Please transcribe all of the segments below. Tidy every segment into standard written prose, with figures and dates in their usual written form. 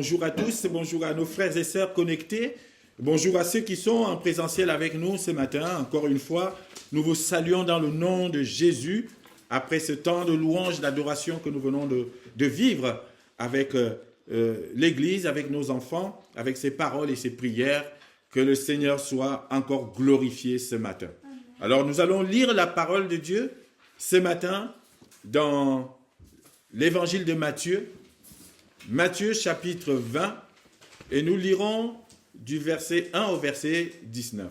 bonjour à tous, bonjour à nos frères et sœurs connectés, bonjour à ceux qui sont en présentiel avec nous ce matin. Encore une fois, nous vous saluons dans le nom de Jésus, après ce temps de louange, d'adoration que nous venons de vivre avec l'Église, avec nos enfants, avec ses paroles et ses prières. Que le Seigneur soit encore glorifié ce matin. Alors nous allons lire la parole de Dieu ce matin dans l'évangile de Matthieu, Matthieu chapitre 20, et nous lirons du verset 1 au verset 19.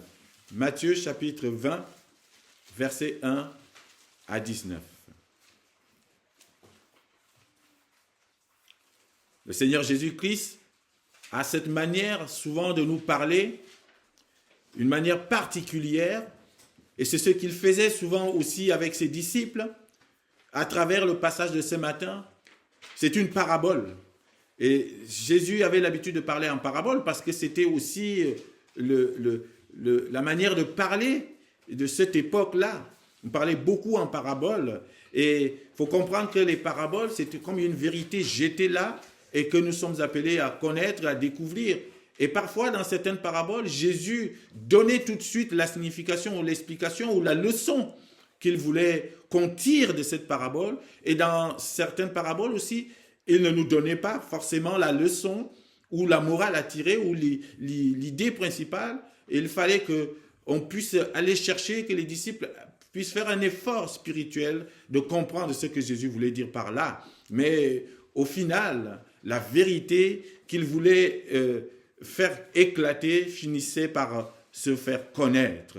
Matthieu chapitre 20, verset 1 à 19. Le Seigneur Jésus-Christ a cette manière souvent de nous parler, une manière particulière, et c'est ce qu'il faisait souvent aussi avec ses disciples, à travers le passage de ce matin. C'est une parabole. Et Jésus avait l'habitude de parler en parabole parce que c'était aussi la manière de parler de cette époque-là. On parlait beaucoup en parabole. Et il faut comprendre que les paraboles, c'était comme une vérité jetée là et que nous sommes appelés à connaître, à découvrir. Et parfois, dans certaines paraboles, Jésus donnait tout de suite la signification ou l'explication ou la leçon qu'il voulait qu'on tire de cette parabole. Et dans certaines paraboles aussi, il ne nous donnait pas forcément la leçon ou la morale à tirer ou l'idée principale. Et il fallait qu'on puisse aller chercher, que les disciples puissent faire un effort spirituel de comprendre ce que Jésus voulait dire par là. Mais au final, la vérité qu'il voulait faire éclater finissait par se faire connaître.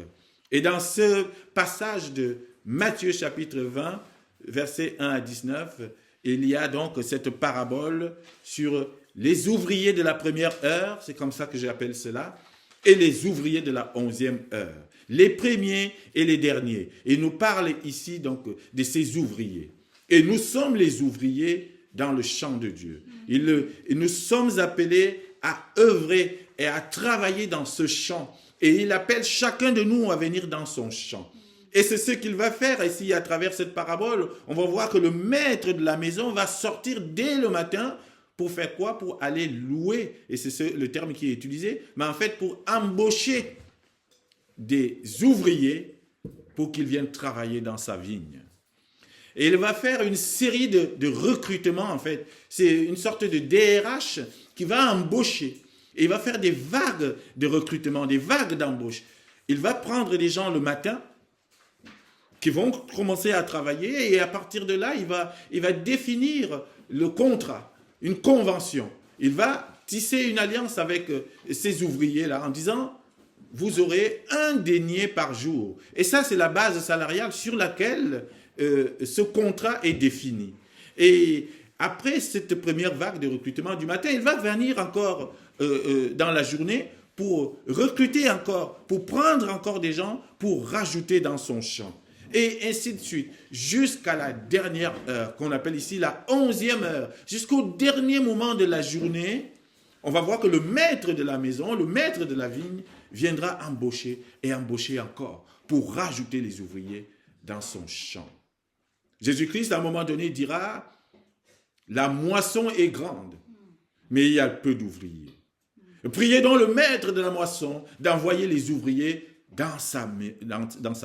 Et dans ce passage de Matthieu chapitre 20, versets 1 à 19, il y a donc cette parabole sur les ouvriers de la première heure, c'est comme ça que j'appelle cela, et les ouvriers de la 11e heure, les premiers et les derniers. Il nous parle ici donc de ces ouvriers. Et nous sommes les ouvriers dans le champ de Dieu. Et nous sommes appelés à œuvrer et à travailler dans ce champ. Et il appelle chacun de nous à venir dans son champ. Et c'est ce qu'il va faire ici à travers cette parabole. On va voir que le maître de la maison va sortir dès le matin pour faire quoi? Pour aller louer. Et c'est le terme qui est utilisé. Mais en fait, pour embaucher des ouvriers pour qu'ils viennent travailler dans sa vigne. Et il va faire une série de recrutements, en fait. C'est une sorte de DRH qui va embaucher. Et il va faire des vagues de recrutement, des vagues d'embauche. Il va prendre des gens le matin qui vont commencer à travailler et à partir de là, il va définir le contrat, une convention. Il va tisser une alliance avec ces ouvriers-là en disant « vous aurez un denier par jour ». Et ça, c'est la base salariale sur laquelle ce contrat est défini. Et après cette première vague de recrutement du matin, il va venir encore dans la journée pour recruter encore, pour prendre encore des gens, pour rajouter dans son champ. Et ainsi de suite, jusqu'à la dernière heure, qu'on appelle ici la 11e heure, jusqu'au dernier moment de la journée, on va voir que le maître de la maison, le maître de la vigne, viendra embaucher et embaucher encore pour rajouter les ouvriers dans son champ. Jésus-Christ, à un moment donné, dira « La moisson est grande, mais il y a peu d'ouvriers. Priez donc le maître de la moisson d'envoyer les ouvriers dans sa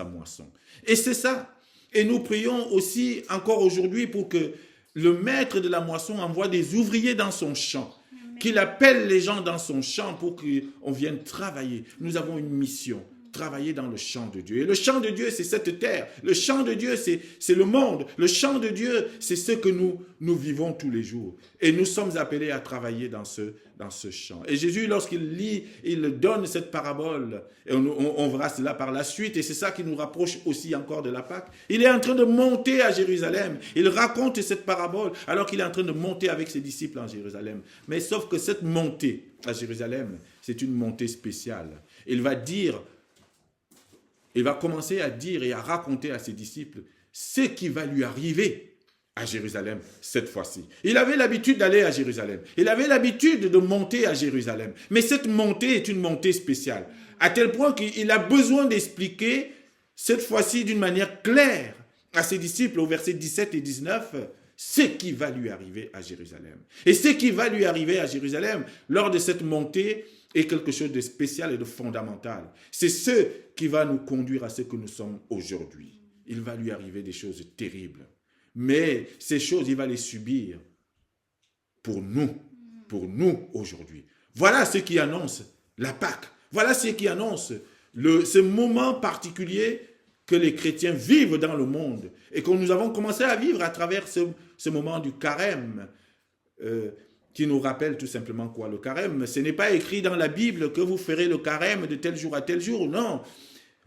moisson. » Et c'est ça. Et nous prions aussi encore aujourd'hui pour que le maître de la moisson envoie des ouvriers dans son champ, qu'il appelle les gens dans son champ pour qu'on vienne travailler. Nous avons une mission. Travailler dans le champ de Dieu. Et le champ de Dieu, c'est cette terre. Le champ de Dieu, c'est le monde. Le champ de Dieu, c'est ce que nous vivons tous les jours. Et nous sommes appelés à travailler dans ce champ. Et Jésus, lorsqu'il lit, il donne cette parabole. Et on verra cela par la suite. Et c'est ça qui nous rapproche aussi encore de la Pâque. Il est en train de monter à Jérusalem. Il raconte cette parabole alors qu'il est en train de monter avec ses disciples en Jérusalem. Mais sauf que cette montée à Jérusalem, c'est une montée spéciale. Il va commencer à dire et à raconter à ses disciples ce qui va lui arriver à Jérusalem cette fois-ci. Il avait l'habitude d'aller à Jérusalem. Il avait l'habitude de monter à Jérusalem. Mais cette montée est une montée spéciale. À tel point qu'il a besoin d'expliquer cette fois-ci d'une manière claire à ses disciples au verset 17 et 19 ce qui va lui arriver à Jérusalem. Et ce qui va lui arriver à Jérusalem lors de cette montée est quelque chose de spécial et de fondamental. C'est ce qui va nous conduire à ce que nous sommes aujourd'hui. Il va lui arriver des choses terribles. Mais ces choses, il va les subir pour nous aujourd'hui. Voilà ce qui annonce la Pâque. Voilà ce qui annonce ce moment particulier que les chrétiens vivent dans le monde et que nous avons commencé à vivre à travers ce moment du carême qui nous rappelle tout simplement quoi? Le carême, ce n'est pas écrit dans la Bible que vous ferez le carême de tel jour à tel jour, non.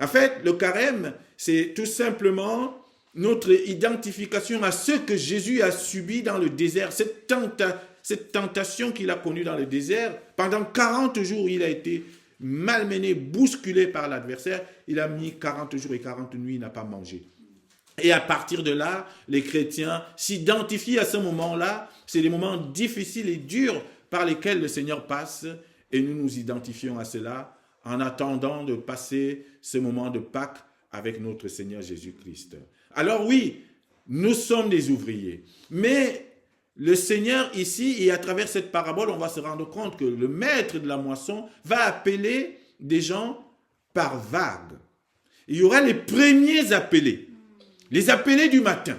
En fait, le carême, c'est tout simplement notre identification à ce que Jésus a subi dans le désert, cette tentation qu'il a connue dans le désert. Pendant 40 jours, il a été malmené, bousculé par l'adversaire. Il a mis 40 jours et 40 nuits, il n'a pas mangé. Et à partir de là, les chrétiens s'identifient à ce moment-là. C'est des moments difficiles et durs par lesquels le Seigneur passe. Et nous nous identifions à cela en attendant de passer ce moment de Pâques avec notre Seigneur Jésus-Christ. Alors oui, nous sommes des ouvriers. Mais le Seigneur ici, et à travers cette parabole, on va se rendre compte que le maître de la moisson va appeler des gens par vagues. Il y aura les premiers appelés, les appelés du matin.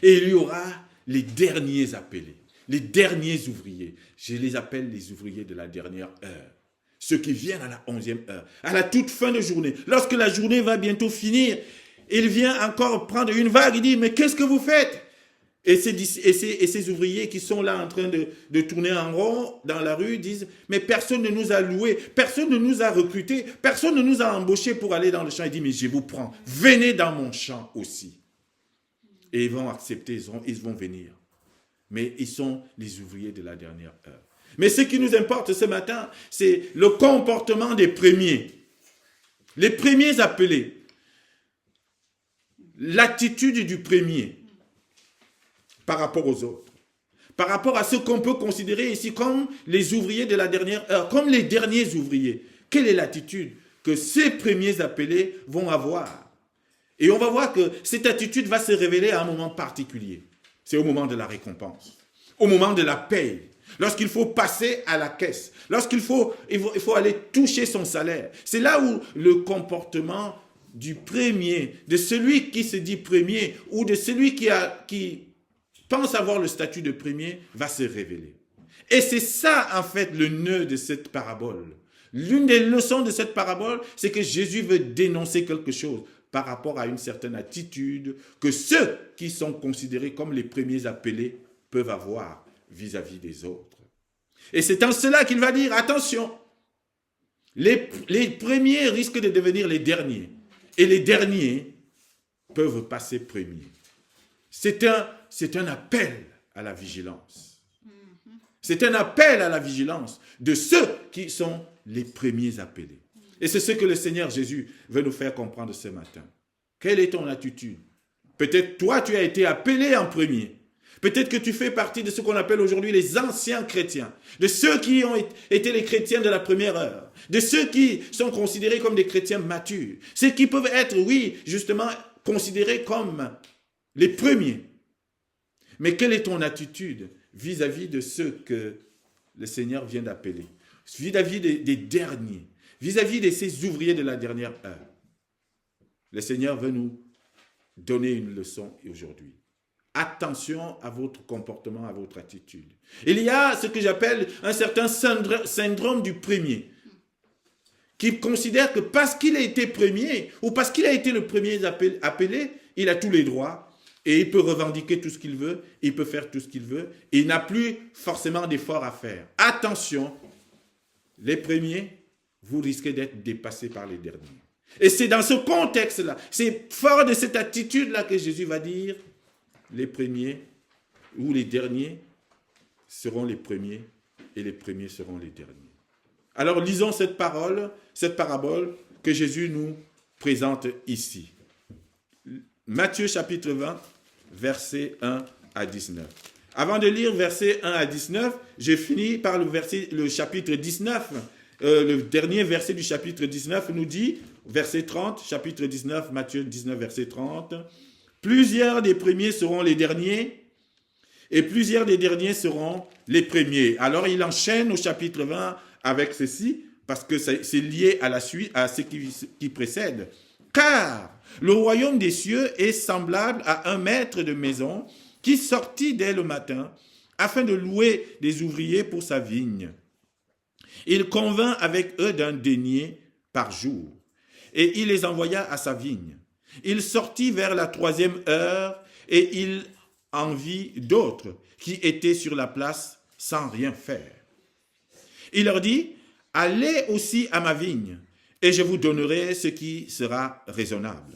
Et il y aura les derniers appelés, les derniers ouvriers. Je les appelle les ouvriers de la dernière heure. Ceux qui viennent à la 11e heure, à la toute fin de journée. Lorsque la journée va bientôt finir, il vient encore prendre une vague, il dit, mais qu'est-ce que vous faites? Et ces ouvriers qui sont là en train de tourner en rond dans la rue disent, mais personne ne nous a loués, personne ne nous a recrutés, personne ne nous a embauchés pour aller dans le champ. Il dit, mais je vous prends, venez dans mon champ aussi. Et ils vont accepter, ils vont venir. Mais ils sont les ouvriers de la dernière heure. Mais ce qui nous importe ce matin, c'est le comportement des premiers. Les premiers appelés. L'attitude du premier par rapport aux autres. Par rapport à ce qu'on peut considérer ici comme les ouvriers de la dernière heure, comme les derniers ouvriers. Quelle est l'attitude que ces premiers appelés vont avoir? Et on va voir que cette attitude va se révéler à un moment particulier. C'est au moment de la récompense, au moment de la paye, lorsqu'il faut passer à la caisse, lorsqu'il faut aller toucher son salaire. C'est là où le comportement du premier, de celui qui se dit premier, ou de celui qui pense avoir le statut de premier, va se révéler. Et c'est ça, en fait, le nœud de cette parabole. L'une des leçons de cette parabole, c'est que Jésus veut dénoncer quelque chose par rapport à une certaine attitude que ceux qui sont considérés comme les premiers appelés peuvent avoir vis-à-vis des autres. Et c'est en cela qu'il va dire, attention, les premiers risquent de devenir les derniers. Et les derniers peuvent passer premiers. C'est un appel à la vigilance. C'est un appel à la vigilance de ceux qui sont les premiers appelés. Et c'est ce que le Seigneur Jésus veut nous faire comprendre ce matin. Quelle est ton attitude? Peut-être toi, tu as été appelé en premier. Peut-être que tu fais partie de ce qu'on appelle aujourd'hui les anciens chrétiens, de ceux qui ont été les chrétiens de la première heure, de ceux qui sont considérés comme des chrétiens matures, ceux qui peuvent être, oui, justement, considérés comme les premiers. Mais quelle est ton attitude vis-à-vis de ceux que le Seigneur vient d'appeler, vis-à-vis des derniers, vis-à-vis de ces ouvriers de la dernière heure? Le Seigneur veut nous donner une leçon aujourd'hui. Attention à votre comportement, à votre attitude. Il y a ce que j'appelle un certain syndrome du premier, qui considère que parce qu'il a été premier, ou parce qu'il a été le premier appelé, il a tous les droits, et il peut revendiquer tout ce qu'il veut, il peut faire tout ce qu'il veut, et il n'a plus forcément d'efforts à faire. Attention, les premiers, vous risquez d'être dépassés par les derniers. Et c'est dans ce contexte-là, c'est fort de cette attitude-là que Jésus va dire, les premiers ou les derniers seront les premiers et les premiers seront les derniers. Alors lisons cette parabole que Jésus nous présente ici. Matthieu chapitre 20, versets 1 à 19. Avant de lire versets 1 à 19, j'ai fini par le chapitre 19. Le dernier verset du chapitre 19 nous dit, verset 30, chapitre 19, Matthieu 19, verset 30, Plusieurs des premiers seront les derniers, et plusieurs des derniers seront les premiers. Alors il enchaîne au chapitre 20 avec ceci, parce que c'est lié à la suite, à ce qui précède. Car le royaume des cieux est semblable à un maître de maison qui sortit dès le matin afin de louer des ouvriers pour sa vigne. Il convint avec eux d'un denier par jour, et il les envoya à sa vigne. Il sortit vers la 3e heure, et il en vit d'autres qui étaient sur la place sans rien faire. Il leur dit, allez aussi à ma vigne, et je vous donnerai ce qui sera raisonnable.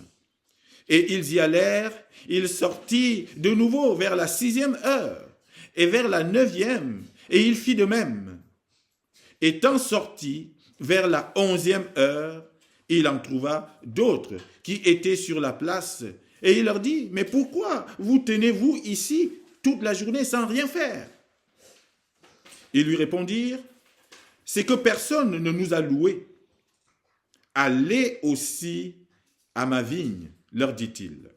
Et ils y allèrent, il sortit de nouveau vers la 6e heure, et vers la 9e, et il fit de même. Étant sorti vers la 11e heure, il en trouva d'autres qui étaient sur la place, et il leur dit, mais pourquoi vous tenez-vous ici toute la journée sans rien faire? Ils lui répondirent, c'est que personne ne nous a loués. Allez aussi à ma vigne, leur dit-il.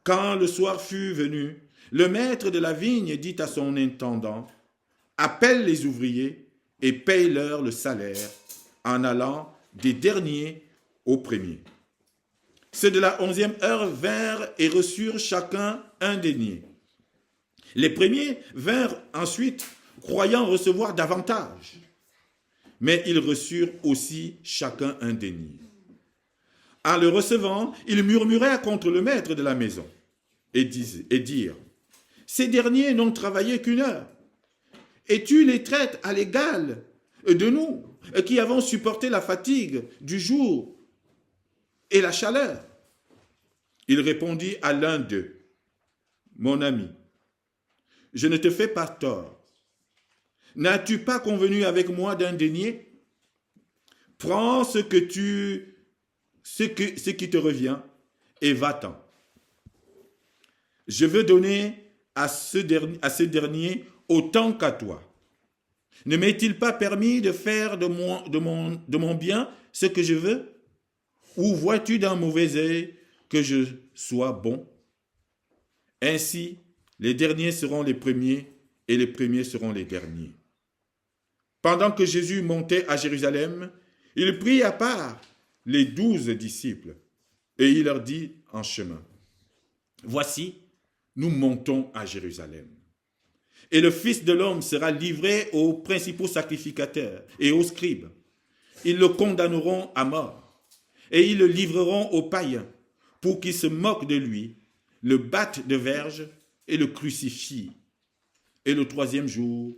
Quand le soir fut venu, le maître de la vigne dit à son intendant, appelle les ouvriers et paye-leur le salaire en allant des derniers aux premiers. Ceux de la 11e heure vinrent et reçurent chacun un denier. Les premiers vinrent ensuite, croyant recevoir davantage. Mais ils reçurent aussi chacun un denier. En le recevant, ils murmurèrent contre le maître de la maison et dirent, ces derniers n'ont travaillé qu'1 heure, et tu les traites à l'égal de nous, qui avons supporté la fatigue du jour et la chaleur. Il répondit à l'un d'eux, mon ami, je ne te fais pas tort. N'as-tu pas convenu avec moi d'un denier? Prends ce qui te revient et va-t'en. Je veux donner à ce dernier autant qu'à toi. Ne m'est-il pas permis de faire de mon bien ce que je veux? Ou vois-tu d'un mauvais œil que je sois bon? Ainsi, les derniers seront les premiers et les premiers seront les derniers. Pendant que Jésus montait à Jérusalem, il prit à part les 12 disciples et il leur dit en chemin, voici, nous montons à Jérusalem. Et le Fils de l'homme sera livré aux principaux sacrificateurs et aux scribes. Ils le condamneront à mort et ils le livreront aux païens pour qu'ils se moquent de lui, le battent de verge et le crucifient. Et le 3e jour,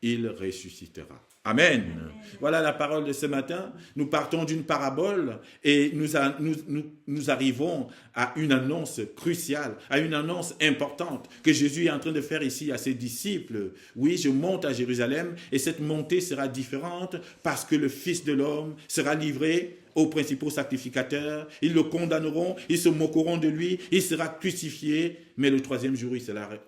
il ressuscitera. Amen. Voilà la parole de ce matin. Nous partons d'une parabole et nous arrivons à une annonce cruciale, à une annonce importante que Jésus est en train de faire ici à ses disciples. Oui, je monte à Jérusalem et cette montée sera différente parce que le Fils de l'homme sera livré aux principaux sacrificateurs. Ils le condamneront, ils se moqueront de lui, il sera crucifié, mais le 3e jour, il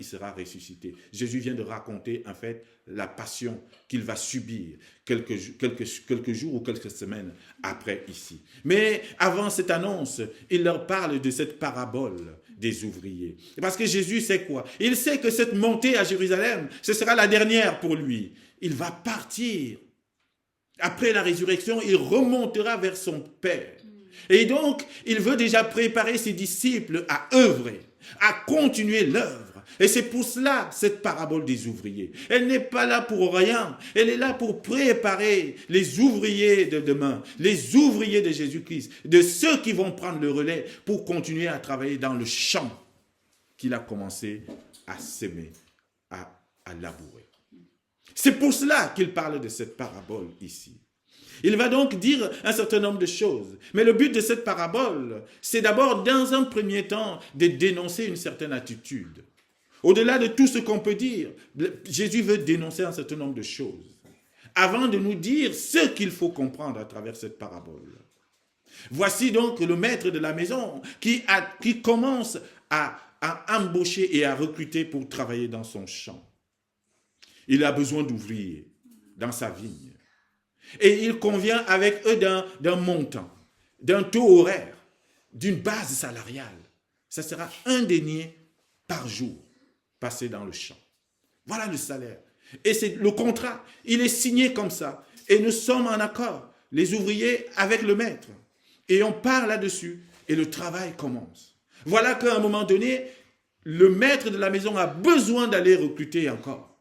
sera ressuscité. Jésus vient de raconter en fait la passion qu'il va subir quelques jours ou quelques semaines après ici. Mais avant cette annonce, il leur parle de cette parabole des ouvriers. Parce que Jésus sait quoi? Il sait que cette montée à Jérusalem, ce sera la dernière pour lui. Il va partir. Après la résurrection, il remontera vers son Père. Et donc, il veut déjà préparer ses disciples à œuvrer, à continuer l'œuvre. Et c'est pour cela, cette parabole des ouvriers. Elle n'est pas là pour rien. Elle est là pour préparer les ouvriers de demain, les ouvriers de Jésus-Christ, de ceux qui vont prendre le relais pour continuer à travailler dans le champ qu'il a commencé à semer, à labourer. C'est pour cela qu'il parle de cette parabole ici. Il va donc dire un certain nombre de choses. Mais le but de cette parabole, c'est d'abord, dans un premier temps, de dénoncer une certaine attitude. Au-delà de tout ce qu'on peut dire, Jésus veut dénoncer un certain nombre de choses avant de nous dire ce qu'il faut comprendre à travers cette parabole. Voici donc le maître de la maison qui commence à embaucher et à recruter pour travailler dans son champ. Il a besoin d'ouvriers dans sa vigne. Et il convient avec eux d'un montant, d'un taux horaire, d'une base salariale. Ça sera un denier par jour passé dans le champ. Voilà le salaire. Et c'est le contrat, il est signé comme ça. Et nous sommes en accord, les ouvriers avec le maître. Et on part là-dessus et le travail commence. Voilà qu'à un moment donné, le maître de la maison a besoin d'aller recruter encore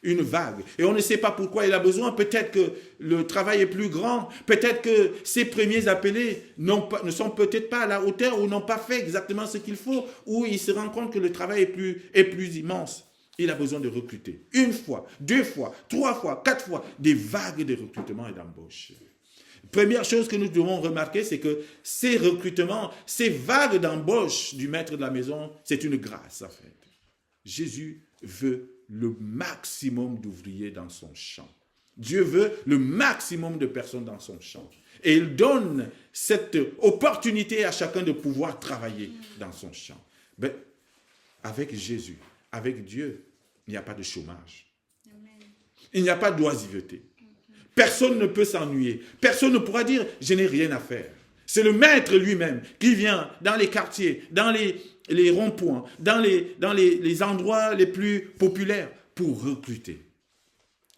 une vague. Et on ne sait pas pourquoi il a besoin. Peut-être que le travail est plus grand. Peut-être que ces premiers appelés ne sont peut-être pas à la hauteur ou n'ont pas fait exactement ce qu'il faut, ou il se rend compte que le travail est plus immense. Il a besoin de recruter. Une fois, 2 fois, 3 fois, 4 fois, des vagues de recrutement et d'embauche. Première chose que nous devons remarquer, c'est que ces recrutements, ces vagues d'embauche du maître de la maison, c'est une grâce en fait. Jésus veut le maximum d'ouvriers dans son champ. Dieu veut le maximum de personnes dans son champ. Et il donne cette opportunité à chacun de pouvoir travailler dans son champ. Ben, avec Jésus, avec Dieu, il n'y a pas de chômage. Il n'y a pas d'oisiveté. Personne ne peut s'ennuyer. Personne ne pourra dire « je n'ai rien à faire ». C'est le maître lui-même qui vient dans les quartiers, dans les ronds-points, dans les endroits les plus populaires pour recruter.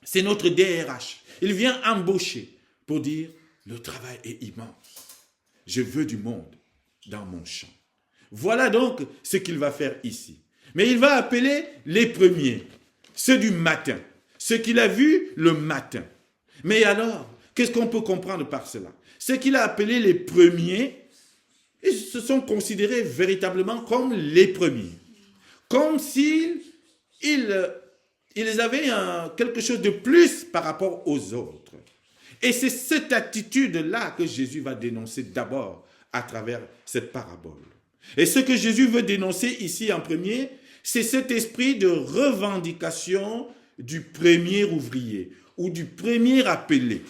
C'est notre DRH. Il vient embaucher pour dire « le travail est immense. Je veux du monde dans mon champ ». Voilà donc ce qu'il va faire ici. Mais il va appeler les premiers, ceux du matin, ceux qu'il a vus le matin. Mais alors, qu'est-ce qu'on peut comprendre par cela? C'est qu'il a appelé les premiers, ils se sont considérés véritablement comme les premiers. Comme s'ils avaient quelque chose de plus par rapport aux autres. Et c'est cette attitude-là que Jésus va dénoncer d'abord à travers cette parabole. Et ce que Jésus veut dénoncer ici en premier, c'est cet esprit de revendication du premier ouvrier ou du premier appelé.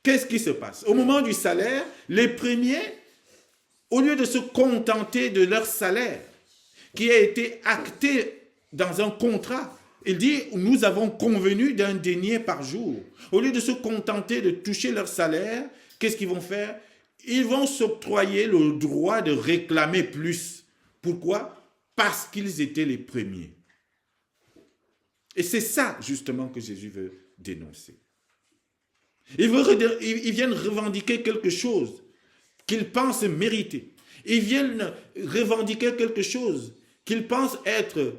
Qu'est-ce qui se passe? Au moment du salaire, les premiers, au lieu de se contenter de leur salaire, qui a été acté dans un contrat, il dit, nous avons convenu d'un denier par jour. Au lieu de se contenter de toucher leur salaire, qu'est-ce qu'ils vont faire? Ils vont s'octroyer le droit de réclamer plus. Pourquoi? Parce qu'ils étaient les premiers. Et c'est ça, justement, que Jésus veut dénoncer. Ils viennent revendiquer quelque chose qu'ils pensent mériter. Ils viennent revendiquer quelque chose qu'ils pensent être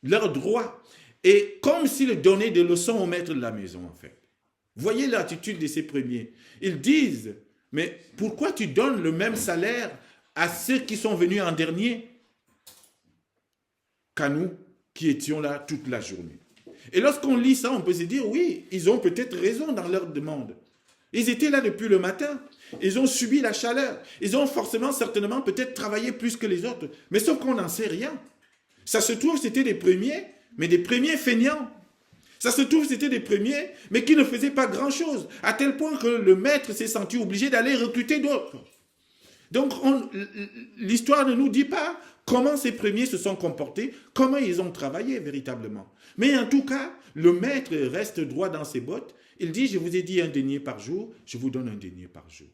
leur droit. Et comme s'ils donnaient des leçons au maître de la maison, en fait. Voyez l'attitude de ces premiers. Ils disent, mais pourquoi tu donnes le même salaire à ceux qui sont venus en dernier qu'à nous qui étions là toute la journée? Et lorsqu'on lit ça, on peut se dire, oui, ils ont peut-être raison dans leur demande. Ils étaient là depuis le matin. Ils ont subi la chaleur. Ils ont forcément, certainement, peut-être travaillé plus que les autres. Mais sauf qu'on n'en sait rien. Ça se trouve, c'était des premiers, mais des premiers feignants. Ça se trouve, c'était des premiers, mais qui ne faisaient pas grand-chose. À tel point que le maître s'est senti obligé d'aller recruter d'autres. Donc, l'histoire ne nous dit pas comment ces premiers se sont comportés, comment ils ont travaillé véritablement. Mais en tout cas, le maître reste droit dans ses bottes. Il dit, je vous ai dit un denier par jour, je vous donne un denier par jour.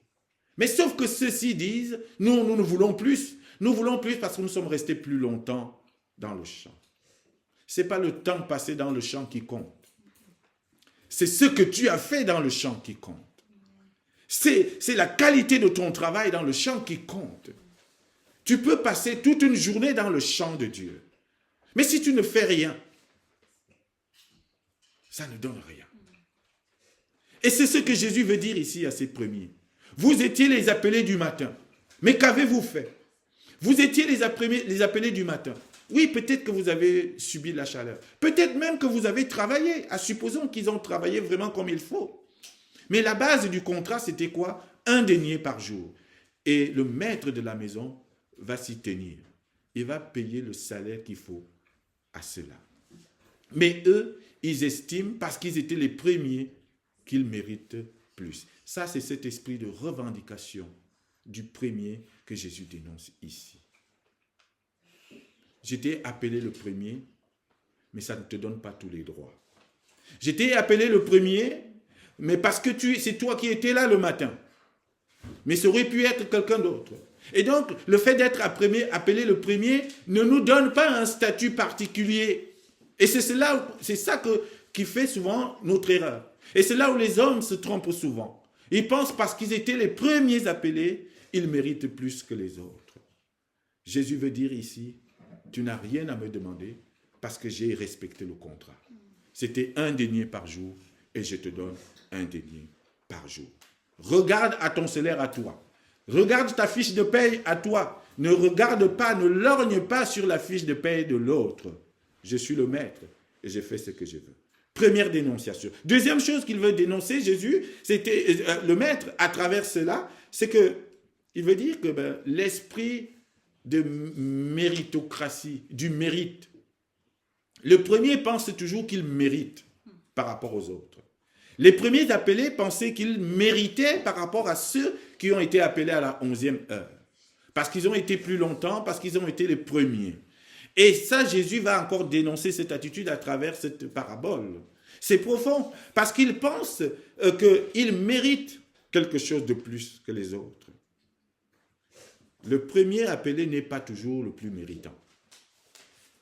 Mais sauf que ceux-ci disent, nous ne voulons plus. Nous voulons plus parce que nous sommes restés plus longtemps dans le champ. Ce n'est pas le temps passé dans le champ qui compte. C'est ce que tu as fait dans le champ qui compte. C'est la qualité de ton travail dans le champ qui compte. Tu peux passer toute une journée dans le champ de Dieu. Mais si tu ne fais rien, ça ne donne rien. Et c'est ce que Jésus veut dire ici à ces premiers. Vous étiez les appelés du matin. Mais qu'avez-vous fait? Vous étiez les appelés du matin. Oui, peut-être que vous avez subi la chaleur. Peut-être même que vous avez travaillé. Supposons qu'ils ont travaillé vraiment comme il faut. Mais la base du contrat, c'était quoi? Un denier par jour. Et le maître de la maison va s'y tenir. Il va payer le salaire qu'il faut à cela. Mais eux, ils estiment, parce qu'ils étaient les premiers, qu'ils méritent plus. Ça, c'est cet esprit de revendication du premier que Jésus dénonce ici. J'étais appelé le premier, mais ça ne te donne pas tous les droits. J'étais appelé le premier, mais parce que c'est toi qui étais là le matin. Mais ça aurait pu être quelqu'un d'autre. Et donc, le fait d'être appelé le premier ne nous donne pas un statut particulier. Et c'est ça qui fait souvent notre erreur. Et c'est là où les hommes se trompent souvent. Ils pensent parce qu'ils étaient les premiers appelés, ils méritent plus que les autres. Jésus veut dire ici, tu n'as rien à me demander parce que j'ai respecté le contrat. C'était un denier par jour et je te donne un denier par jour. Regarde à ton salaire à toi. Regarde ta fiche de paye à toi. Ne regarde pas, ne lorgne pas sur la fiche de paye de l'autre. Je suis le maître et je fais ce que je veux. Première dénonciation. Deuxième chose qu'il veut dénoncer, Jésus, c'était le maître, à travers cela, c'est que il veut dire que l'esprit de méritocratie, du mérite. Le premier pense toujours qu'il mérite par rapport aux autres. Les premiers appelés pensaient qu'ils méritaient par rapport à ceux qui ont été appelés à la 11e heure. Parce qu'ils ont été plus longtemps, parce qu'ils ont été les premiers. Et ça, Jésus va encore dénoncer cette attitude à travers cette parabole. C'est profond, parce qu'ils pensent qu'ils méritent quelque chose de plus que les autres. Le premier appelé n'est pas toujours le plus méritant.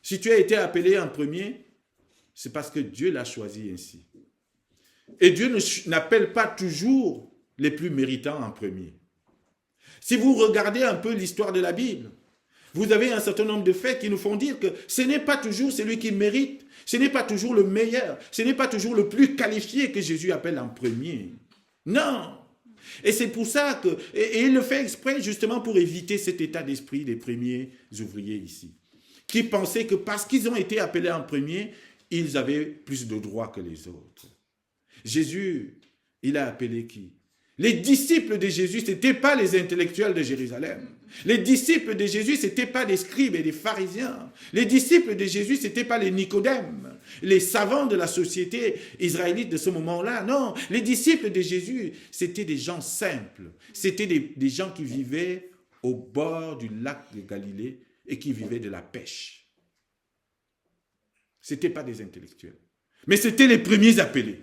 Si tu as été appelé en premier, c'est parce que Dieu l'a choisi ainsi. Et Dieu n'appelle pas toujours les plus méritants en premier. Si vous regardez un peu l'histoire de la Bible, vous avez un certain nombre de faits qui nous font dire que ce n'est pas toujours celui qui mérite, ce n'est pas toujours le meilleur, ce n'est pas toujours le plus qualifié que Jésus appelle en premier. Non. Et c'est pour ça que, et il le fait exprès justement pour éviter cet état d'esprit des premiers ouvriers ici, qui pensaient que parce qu'ils ont été appelés en premier, ils avaient plus de droits que les autres. Jésus, il a appelé qui? Les disciples de Jésus, ce n'étaient pas les intellectuels de Jérusalem. Les disciples de Jésus, ce n'étaient pas des scribes et des pharisiens. Les disciples de Jésus, ce n'étaient pas les Nicodèmes, les savants de la société israélite de ce moment-là. Non, les disciples de Jésus, c'était des gens simples. C'était des gens qui vivaient au bord du lac de Galilée et qui vivaient de la pêche. Ce n'étaient pas des intellectuels. Mais c'était les premiers appelés.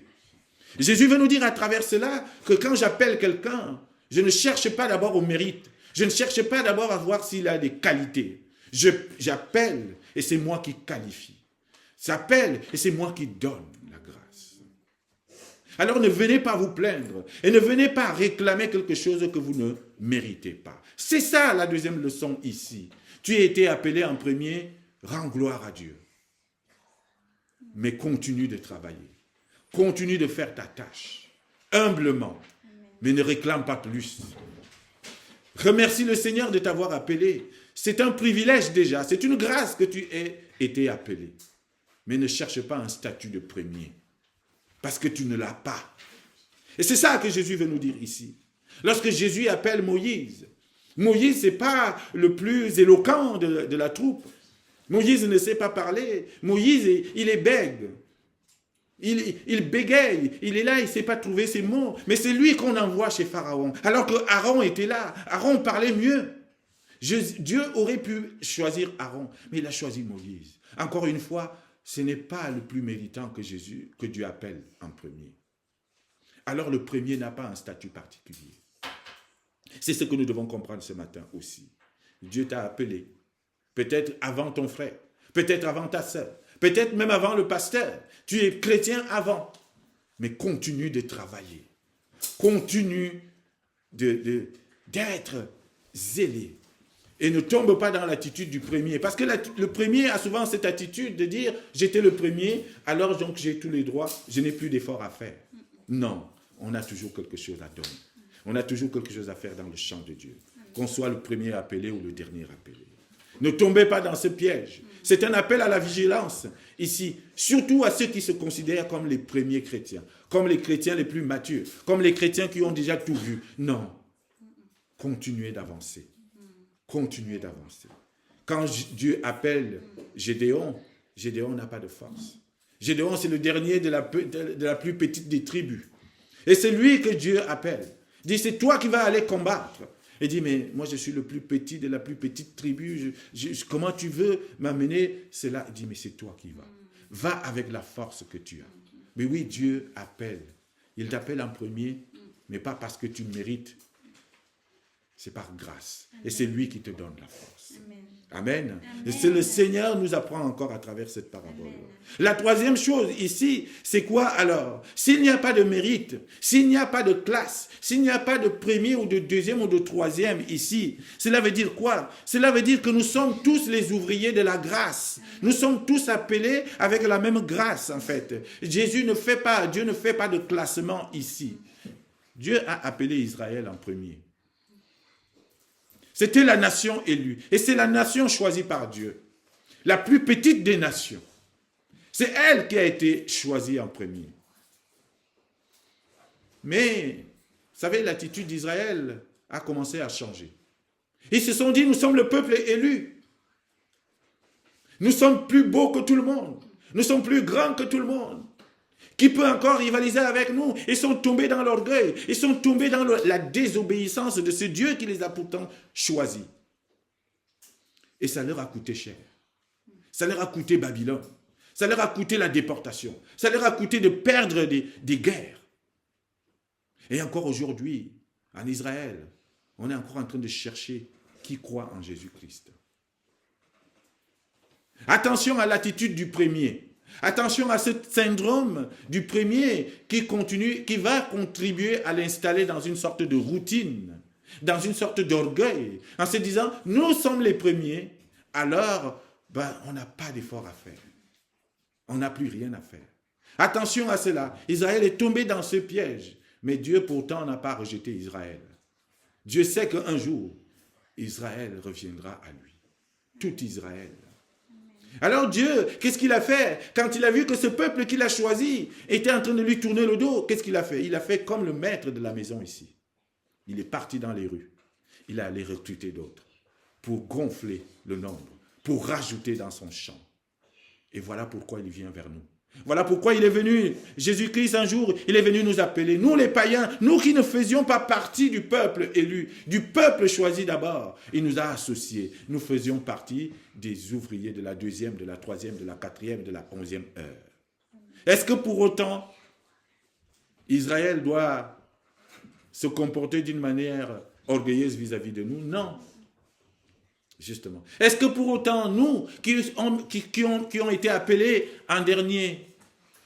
Jésus veut nous dire à travers cela que quand j'appelle quelqu'un, je ne cherche pas d'abord au mérite. Je ne cherche pas d'abord à voir s'il a des qualités. J'appelle et c'est moi qui qualifie. J'appelle et c'est moi qui donne la grâce. Alors ne venez pas vous plaindre et ne venez pas réclamer quelque chose que vous ne méritez pas. C'est ça la deuxième leçon ici. Tu as été appelé en premier, rends gloire à Dieu. Mais continue de travailler. Continue de faire ta tâche, humblement, mais ne réclame pas plus. Remercie le Seigneur de t'avoir appelé. C'est un privilège déjà, c'est une grâce que tu aies été appelé. Mais ne cherche pas un statut de premier, parce que tu ne l'as pas. Et c'est ça que Jésus veut nous dire ici. Lorsque Jésus appelle Moïse, Moïse, ce n'est pas le plus éloquent de la troupe. Moïse ne sait pas parler. Moïse, il est bègue. Il bégaye, il est là, il ne sait pas trouver ses mots. Mais c'est lui qu'on envoie chez Pharaon. Alors que Aaron était là. Aaron parlait mieux. Dieu aurait pu choisir Aaron, mais il a choisi Moïse. Encore une fois, ce n'est pas le plus méritant que Dieu appelle en premier. Alors le premier n'a pas un statut particulier. C'est ce que nous devons comprendre ce matin aussi. Dieu t'a appelé. Peut-être avant ton frère, peut-être avant ta sœur, peut-être même avant le pasteur. Tu es chrétien avant. Mais continue de travailler. Continue d'être zélé. Et ne tombe pas dans l'attitude du premier. Parce que le premier a souvent cette attitude de dire « j'étais le premier, alors donc j'ai tous les droits, je n'ai plus d'efforts à faire ». Non, on a toujours quelque chose à donner. On a toujours quelque chose à faire dans le champ de Dieu. Qu'on soit le premier appelé ou le dernier appelé. Ne tombez pas dans ce piège. C'est un appel à la vigilance ici, surtout à ceux qui se considèrent comme les premiers chrétiens, comme les chrétiens les plus matures, comme les chrétiens qui ont déjà tout vu. Non, continuez d'avancer. Continuez d'avancer. Quand Dieu appelle Gédéon, Gédéon n'a pas de force. Gédéon, c'est le dernier de la plus petite des tribus. Et c'est lui que Dieu appelle. Il dit, c'est toi qui vas aller combattre. Il dit, mais moi je suis le plus petit de la plus petite tribu, comment tu veux m'amener cela? Il dit, mais c'est toi qui vas. Va avec la force que tu as. Mais oui, Dieu appelle. Il t'appelle en premier, mais pas parce que tu mérites c'est par grâce. Et c'est lui qui te donne la force. Amen. Amen. Amen. Et c'est le Seigneur nous apprend encore à travers cette parabole. Amen. La troisième chose ici, c'est quoi alors? S'il n'y a pas de mérite, s'il n'y a pas de classe, s'il n'y a pas de premier ou de deuxième ou de troisième ici, cela veut dire quoi? Cela veut dire que nous sommes tous les ouvriers de la grâce. Nous sommes tous appelés avec la même grâce en fait. Dieu ne fait pas de classement ici. Dieu a appelé Israël en premier. C'était la nation élue. Et c'est la nation choisie par Dieu. La plus petite des nations. C'est elle qui a été choisie en premier. Mais, vous savez, l'attitude d'Israël a commencé à changer. Ils se sont dit, nous sommes le peuple élu. Nous sommes plus beaux que tout le monde. Nous sommes plus grands que tout le monde. Qui peut encore rivaliser avec nous? Ils sont tombés dans l'orgueil. Ils sont tombés dans la désobéissance de ce Dieu qui les a pourtant choisis. Et ça leur a coûté cher. Ça leur a coûté Babylone. Ça leur a coûté la déportation. Ça leur a coûté de perdre des guerres. Et encore aujourd'hui, en Israël, on est encore en train de chercher qui croit en Jésus-Christ. Attention à l'attitude du premier. Attention à ce syndrome du premier qui va contribuer à l'installer dans une sorte de routine, dans une sorte d'orgueil, en se disant, nous sommes les premiers, alors on n'a pas d'effort à faire. On n'a plus rien à faire. Attention à cela. Israël est tombé dans ce piège, mais Dieu pourtant n'a pas rejeté Israël. Dieu sait qu'un jour, Israël reviendra à lui. Tout Israël. Alors Dieu, qu'est-ce qu'il a fait? Quand il a vu que ce peuple qu'il a choisi était en train de lui tourner le dos, qu'est-ce qu'il a fait? Il a fait comme le maître de la maison ici. Il est parti dans les rues. Il est allé recruter d'autres pour gonfler le nombre, pour rajouter dans son champ. Et voilà pourquoi il vient vers nous. Voilà pourquoi il est venu, Jésus-Christ un jour, il est venu nous appeler, nous les païens, nous qui ne faisions pas partie du peuple élu, du peuple choisi d'abord. Il nous a associés, nous faisions partie des ouvriers de la deuxième, de la troisième, de la quatrième, de la 11e heure. Est-ce que pour autant, Israël doit se comporter d'une manière orgueilleuse vis-à-vis de nous? Non. Justement. Est-ce que pour autant, nous, qui ont été appelés en dernier,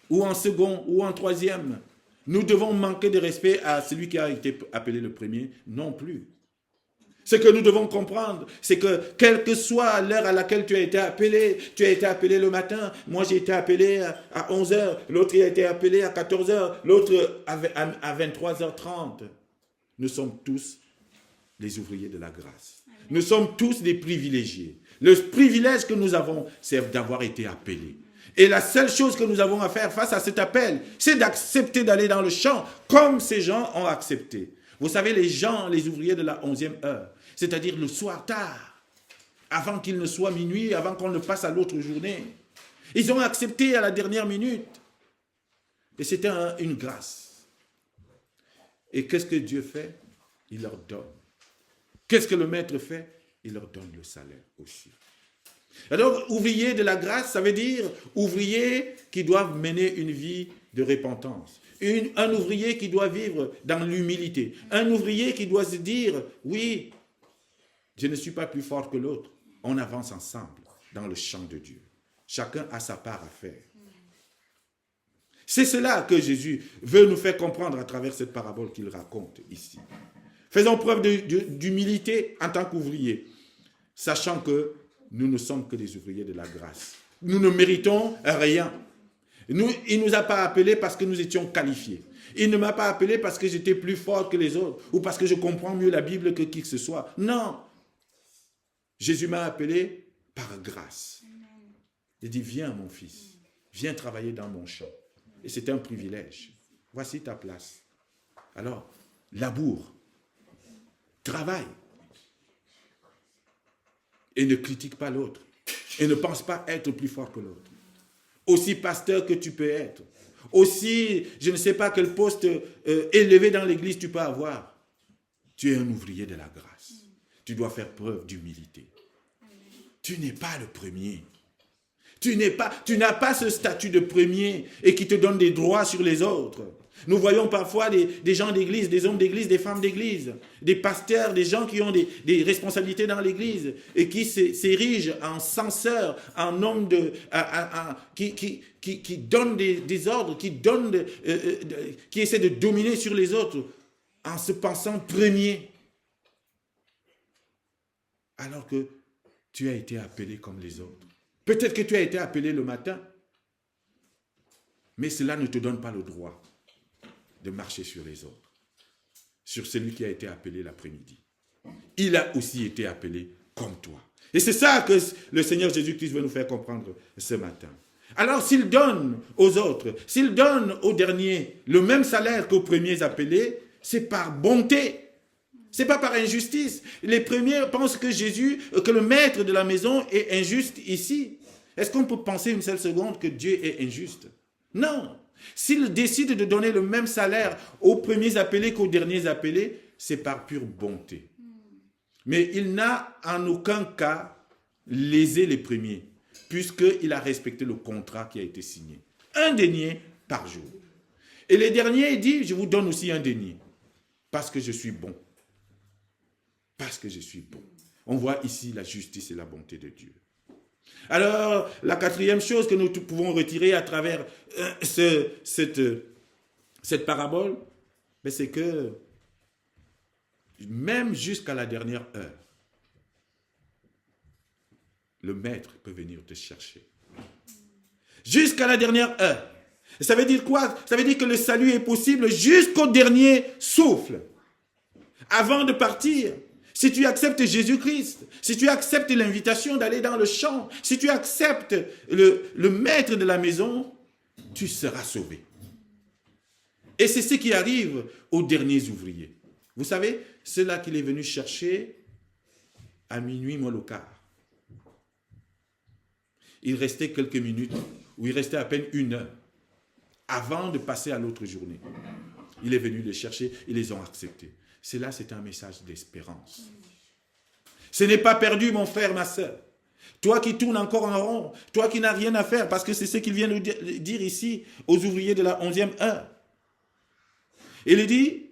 ou en second, ou en troisième, nous devons manquer de respect à celui qui a été appelé le premier? Non plus. Ce que nous devons comprendre, c'est que quelle que soit l'heure à laquelle tu as été appelé le matin, moi j'ai été appelé à 11h, l'autre a été appelé à 14h, l'autre à 23h30. Nous sommes tous les ouvriers de la grâce. Nous sommes tous des privilégiés. Le privilège que nous avons, c'est d'avoir été appelés. Et la seule chose que nous avons à faire face à cet appel, c'est d'accepter d'aller dans le champ, comme ces gens ont accepté. Vous savez, les gens, les ouvriers de la 11e heure, c'est-à-dire le soir tard, avant qu'il ne soit minuit, avant qu'on ne passe à l'autre journée, ils ont accepté à la dernière minute. Et c'était une grâce. Et qu'est-ce que Dieu fait? Il leur donne. Qu'est-ce que le maître fait? Il leur donne le salaire aussi. Alors, ouvrier de la grâce, ça veut dire ouvrier qui doivent mener une vie de repentance. Un ouvrier qui doit vivre dans l'humilité. Un ouvrier qui doit se dire, oui, je ne suis pas plus fort que l'autre. On avance ensemble dans le champ de Dieu. Chacun a sa part à faire. C'est cela que Jésus veut nous faire comprendre à travers cette parabole qu'il raconte ici. Faisons preuve d'humilité en tant qu'ouvriers, sachant que nous ne sommes que des ouvriers de la grâce. Nous ne méritons rien. Il ne nous a pas appelés parce que nous étions qualifiés. Il ne m'a pas appelé parce que j'étais plus fort que les autres ou parce que je comprends mieux la Bible que qui que ce soit. Non. Jésus m'a appelé par grâce. Il dit, viens mon fils, viens travailler dans mon champ. Et c'est un privilège. Voici ta place. Alors, laboure. Travaille. Et ne critique pas l'autre. Et ne pense pas être plus fort que l'autre. Aussi pasteur que tu peux être. Aussi, je ne sais pas quel poste élevé dans l'église tu peux avoir. Tu es un ouvrier de la grâce. Tu dois faire preuve d'humilité. Tu n'es pas le premier. Tu n'as pas ce statut de premier et qui te donne des droits sur les autres. Nous voyons parfois des gens d'église, des hommes d'église, des femmes d'église, des pasteurs, des gens qui ont des responsabilités dans l'église et qui s'érigent en censeurs, en hommes qui donnent des ordres, qui essaient de dominer sur les autres en se pensant premier. Alors que tu as été appelé comme les autres. Peut-être que tu as été appelé le matin, mais cela ne te donne pas le droit de marcher sur les autres, sur celui qui a été appelé l'après-midi. Il a aussi été appelé comme toi. Et c'est ça que le Seigneur Jésus-Christ veut nous faire comprendre ce matin. Alors s'il donne aux autres, s'il donne aux derniers le même salaire qu'aux premiers appelés, c'est par bonté. C'est pas par injustice. Les premiers pensent que le maître de la maison est injuste ici. Est-ce qu'on peut penser une seule seconde que Dieu est injuste? Non. S'il décide de donner le même salaire aux premiers appelés qu'aux derniers appelés, c'est par pure bonté. Mais il n'a en aucun cas lésé les premiers, puisqu'il a respecté le contrat qui a été signé. Un denier par jour. Et les derniers, il dit, je vous donne aussi un denier, parce que je suis bon. Parce que je suis bon. On voit ici la justice et la bonté de Dieu. Alors, la quatrième chose que nous pouvons retirer à travers cette parabole, c'est que même jusqu'à la dernière heure, le maître peut venir te chercher. Jusqu'à la dernière heure. Et ça veut dire quoi? Ça veut dire que le salut est possible jusqu'au dernier souffle. Avant de partir, si tu acceptes Jésus-Christ, si tu acceptes l'invitation d'aller dans le champ, si tu acceptes le maître de la maison, tu seras sauvé. Et c'est ce qui arrive aux derniers ouvriers. Vous savez, ceux-là qu'il est venu chercher à minuit moins le quart. Il restait quelques minutes, ou il restait à peine une heure, avant de passer à l'autre journée. Il est venu les chercher, ils les ont acceptés. Cela, c'est un message d'espérance. Ce n'est pas perdu, mon frère, ma soeur. Toi qui tournes encore en rond, toi qui n'as rien à faire, parce que c'est ce qu'il vient de dire ici aux ouvriers de la 11e heure. Il dit,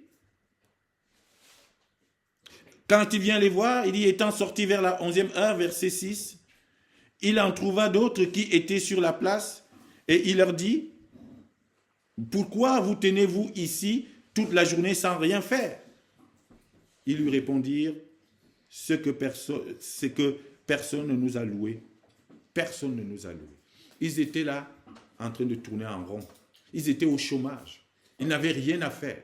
quand il vient les voir, il dit, étant sorti vers la 11e heure, verset 6, il en trouva d'autres qui étaient sur la place, et il leur dit, pourquoi vous tenez-vous ici toute la journée sans rien faire? Ils lui répondirent, ce que personne ne nous a loué. Personne ne nous a loué. Ils étaient là, en train de tourner en rond. Ils étaient au chômage. Ils n'avaient rien à faire.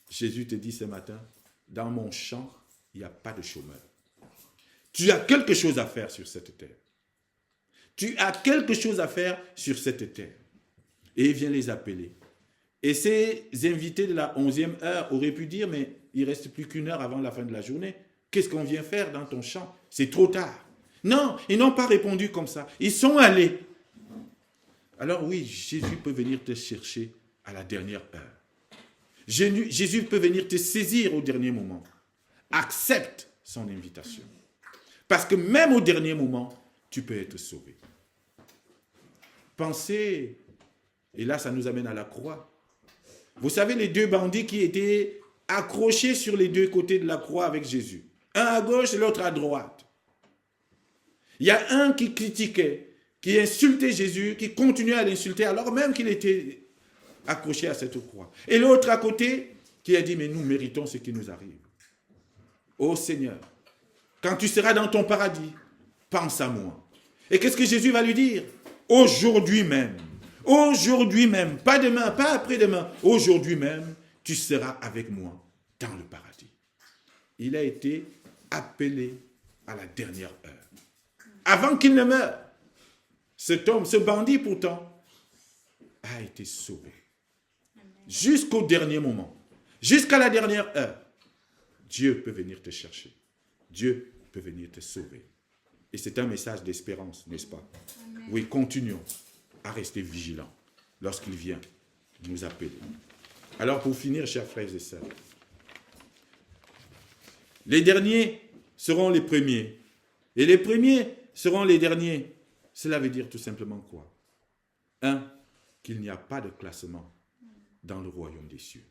Jésus te dit ce matin, dans mon champ, il n'y a pas de chômeur. Tu as quelque chose à faire sur cette terre. Tu as quelque chose à faire sur cette terre. Et il vient les appeler. Et ces invités de la 11e heure auraient pu dire, mais il ne reste plus qu'une heure avant la fin de la journée. Qu'est-ce qu'on vient faire dans ton champ? C'est trop tard. Non, ils n'ont pas répondu comme ça. Ils sont allés. Alors oui, Jésus peut venir te chercher à la dernière heure. Jésus peut venir te saisir au dernier moment. Accepte son invitation. Parce que même au dernier moment, tu peux être sauvé. Pensez, et là ça nous amène à la croix. Vous savez, les deux bandits qui étaient accrochés sur les deux côtés de la croix avec Jésus. Un à gauche et l'autre à droite. Il y a un qui critiquait, qui insultait Jésus, qui continuait à l'insulter alors même qu'il était accroché à cette croix. Et l'autre à côté qui a dit, mais nous méritons ce qui nous arrive. Ô Seigneur, quand tu seras dans ton paradis, pense à moi. Et qu'est-ce que Jésus va lui dire? Aujourd'hui même, pas demain, pas après-demain, aujourd'hui même, tu seras avec moi dans le paradis. Il a été appelé à la dernière heure. Avant qu'il ne meure, cet homme, ce bandit pourtant, a été sauvé. Jusqu'au dernier moment, jusqu'à la dernière heure, Dieu peut venir te chercher. Dieu peut venir te sauver. Et c'est un message d'espérance, n'est-ce pas? Amen. Oui, continuons à rester vigilants lorsqu'il vient nous appeler. Alors pour finir, chers frères et sœurs, les derniers seront les premiers. Et les premiers seront les derniers. Cela veut dire tout simplement quoi? 1. Qu'il n'y a pas de classement dans le royaume des cieux.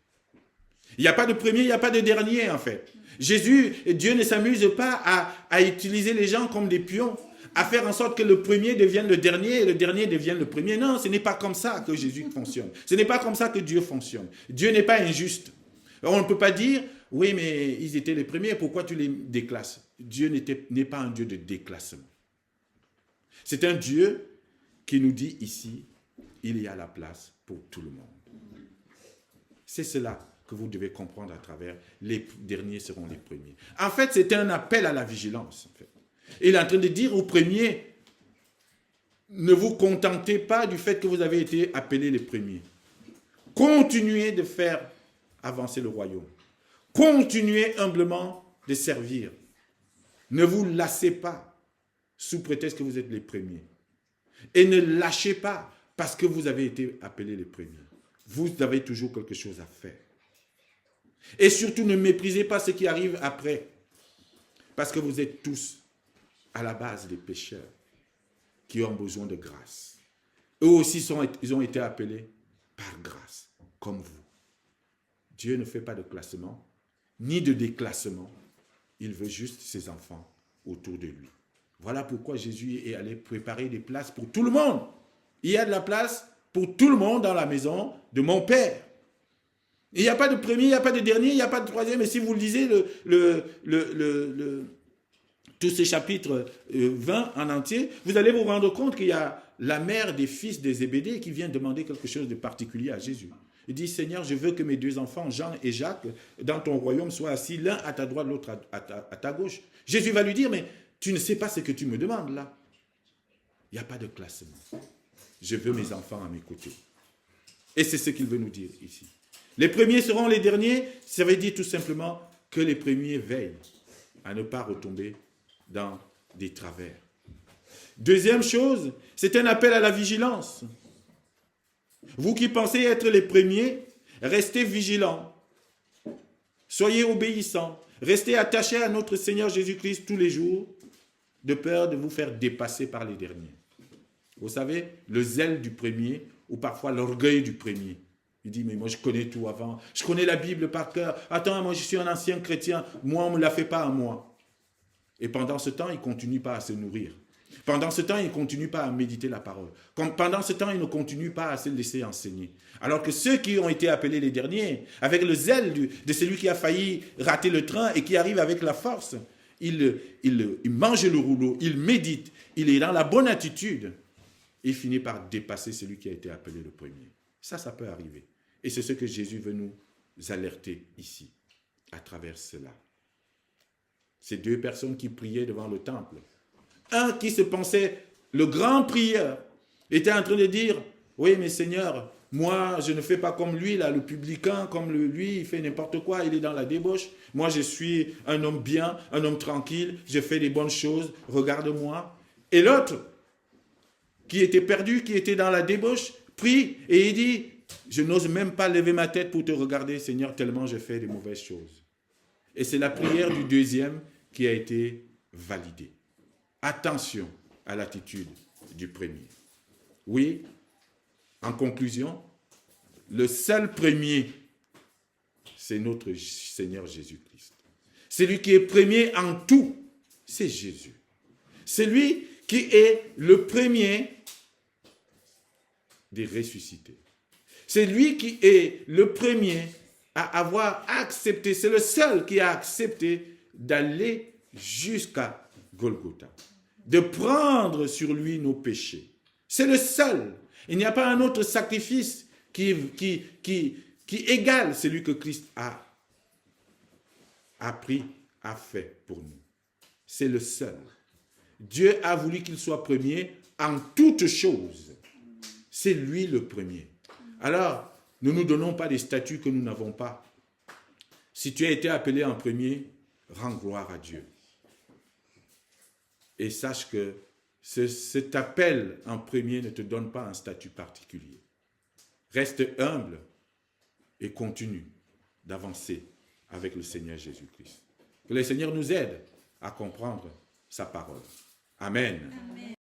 Il n'y a pas de premier, il n'y a pas de dernier en fait. Dieu ne s'amuse pas à utiliser les gens comme des pions, à faire en sorte que le premier devienne le dernier et le dernier devienne le premier. Non, ce n'est pas comme ça que Jésus fonctionne. Ce n'est pas comme ça que Dieu fonctionne. Dieu n'est pas injuste. On ne peut pas dire, oui, mais ils étaient les premiers, pourquoi tu les déclasses? Dieu n'est pas un Dieu de déclassement. C'est un Dieu qui nous dit ici, il y a la place pour tout le monde. C'est cela que vous devez comprendre à travers les derniers seront les premiers. En fait, c'est un appel à la vigilance. En fait. Il est en train de dire aux premiers, ne vous contentez pas du fait que vous avez été appelés les premiers. Continuez de faire avancer le royaume. Continuez humblement de servir. Ne vous lassez pas sous prétexte que vous êtes les premiers. Et ne lâchez pas parce que vous avez été appelés les premiers. Vous avez toujours quelque chose à faire. Et surtout, ne méprisez pas ce qui arrive après. Parce que vous êtes tous à la base des pécheurs qui ont besoin de grâce. Eux aussi, ils ont été appelés par grâce, comme vous. Dieu ne fait pas de classement, ni de déclassement. Il veut juste ses enfants autour de lui. Voilà pourquoi Jésus est allé préparer des places pour tout le monde. Il y a de la place pour tout le monde dans la maison de mon Père. Il n'y a pas de premier, il n'y a pas de dernier, il n'y a pas de troisième. Et si vous lisez tous ces chapitres 20 en entier, vous allez vous rendre compte qu'il y a la mère des fils des Zébédée qui vient demander quelque chose de particulier à Jésus. Il dit, Seigneur, je veux que mes deux enfants, Jean et Jacques, dans ton royaume, soient assis l'un à ta droite, l'autre à ta gauche. Jésus va lui dire, mais tu ne sais pas ce que tu me demandes là. Il n'y a pas de classement. Je veux mes enfants à mes côtés. Et c'est ce qu'il veut nous dire ici. Les premiers seront les derniers, ça veut dire tout simplement que les premiers veillent à ne pas retomber dans des travers. Deuxième chose, c'est un appel à la vigilance. Vous qui pensez être les premiers, restez vigilants. Soyez obéissants. Restez attachés à notre Seigneur Jésus-Christ tous les jours, de peur de vous faire dépasser par les derniers. Vous savez, le zèle du premier, ou parfois l'orgueil du premier. Il dit, mais moi je connais tout avant. Je connais la Bible par cœur. Attends, moi je suis un ancien chrétien. Moi, on ne me la fait pas à moi. Et pendant ce temps, il ne continue pas à se nourrir. Pendant ce temps, il ne continue pas à méditer la parole. Pendant ce temps, il ne continue pas à se laisser enseigner. Alors que ceux qui ont été appelés les derniers, avec le zèle de celui qui a failli rater le train et qui arrive avec la force, il mange le rouleau, il médite, il est dans la bonne attitude. Il finit par dépasser celui qui a été appelé le premier. Ça peut arriver. Et c'est ce que Jésus veut nous alerter ici, à travers cela. Ces deux personnes qui priaient devant le temple. Un qui se pensait le grand prieur, était en train de dire, oui mais Seigneur, moi je ne fais pas comme lui, là, le publicain, comme lui, il fait n'importe quoi, il est dans la débauche. Moi je suis un homme bien, un homme tranquille, je fais des bonnes choses, regarde-moi. Et l'autre, qui était perdu, qui était dans la débauche, prie et il dit, je n'ose même pas lever ma tête pour te regarder, Seigneur, tellement je fais des mauvaises choses. Et c'est la prière du deuxième qui a été validée. Attention à l'attitude du premier. Oui, en conclusion, le seul premier, c'est notre Seigneur Jésus-Christ. C'est lui qui est premier en tout, c'est Jésus. C'est lui qui est le premier des ressuscités. C'est lui qui est le premier à avoir accepté, c'est le seul qui a accepté d'aller jusqu'à Golgotha, de prendre sur lui nos péchés. C'est le seul. Il n'y a pas un autre sacrifice qui égale celui que Christ a pris, a fait pour nous. C'est le seul. Dieu a voulu qu'il soit premier en toutes choses. C'est lui le premier. Alors, ne nous donnons pas des statuts que nous n'avons pas. Si tu as été appelé en premier, rends gloire à Dieu. Et sache que cet appel en premier ne te donne pas un statut particulier. Reste humble et continue d'avancer avec le Seigneur Jésus-Christ. Que le Seigneur nous aide à comprendre sa parole. Amen. Amen.